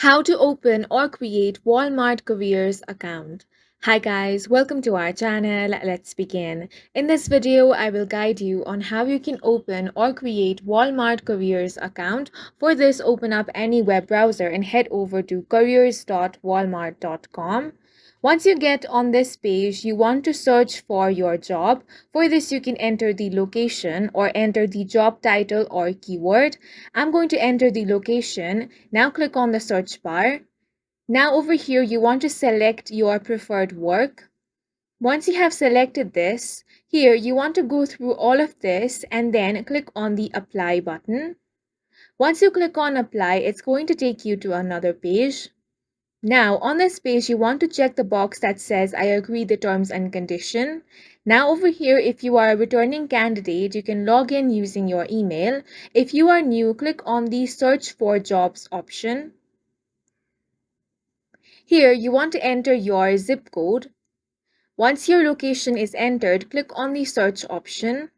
How to open or create Walmart Careers account. Hi guys, welcome to our channel. Let's begin. In this video, I will guide you on how you can open or create Walmart Careers account. For this, open up any web browser and head over to careers.walmart.com. Once you get on this page, you want to search for your job. For this, you can enter the location or enter the job title or keyword. I'm going to enter the location. Now click on the search bar. Now over here, you want to select your preferred work. Once you have selected this, here you want to go through all of this and then click on the apply button. Once you click on apply, it's going to take you to another page. Now, on this page, you want to check the box that says, I agree the terms and condition. Now, over here, if you are a returning candidate, you can log in using your email. If you are new, click on the search for jobs option. Here, you want to enter your zip code. Once your location is entered, click on the search option.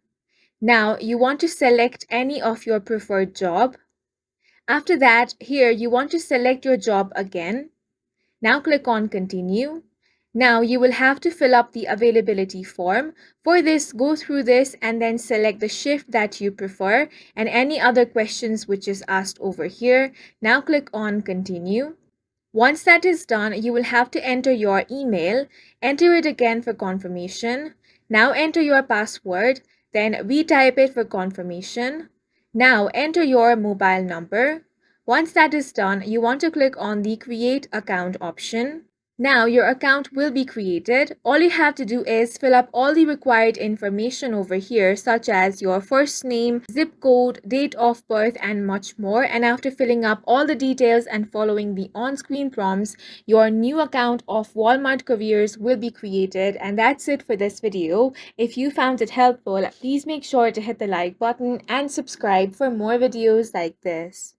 Now, you want to select any of your preferred job. After that, here, you want to select your job again. Now click on continue. Now you will have to fill up the availability form. For this, go through this and then select the shift that you prefer and any other questions which is asked over here. Now click on continue. Once that is done, you will have to enter your email. Enter it again for confirmation. Now enter your password, then retype it for confirmation. Now enter your mobile number. Once that is done, you want to click on the Create Account option. Now your account will be created. All you have to do is fill up all the required information over here, such as your first name, zip code, date of birth, and much more. And after filling up all the details and following the on-screen prompts, your new account of Walmart Careers will be created. And that's it for this video. If you found it helpful, please make sure to hit the like button and subscribe for more videos like this.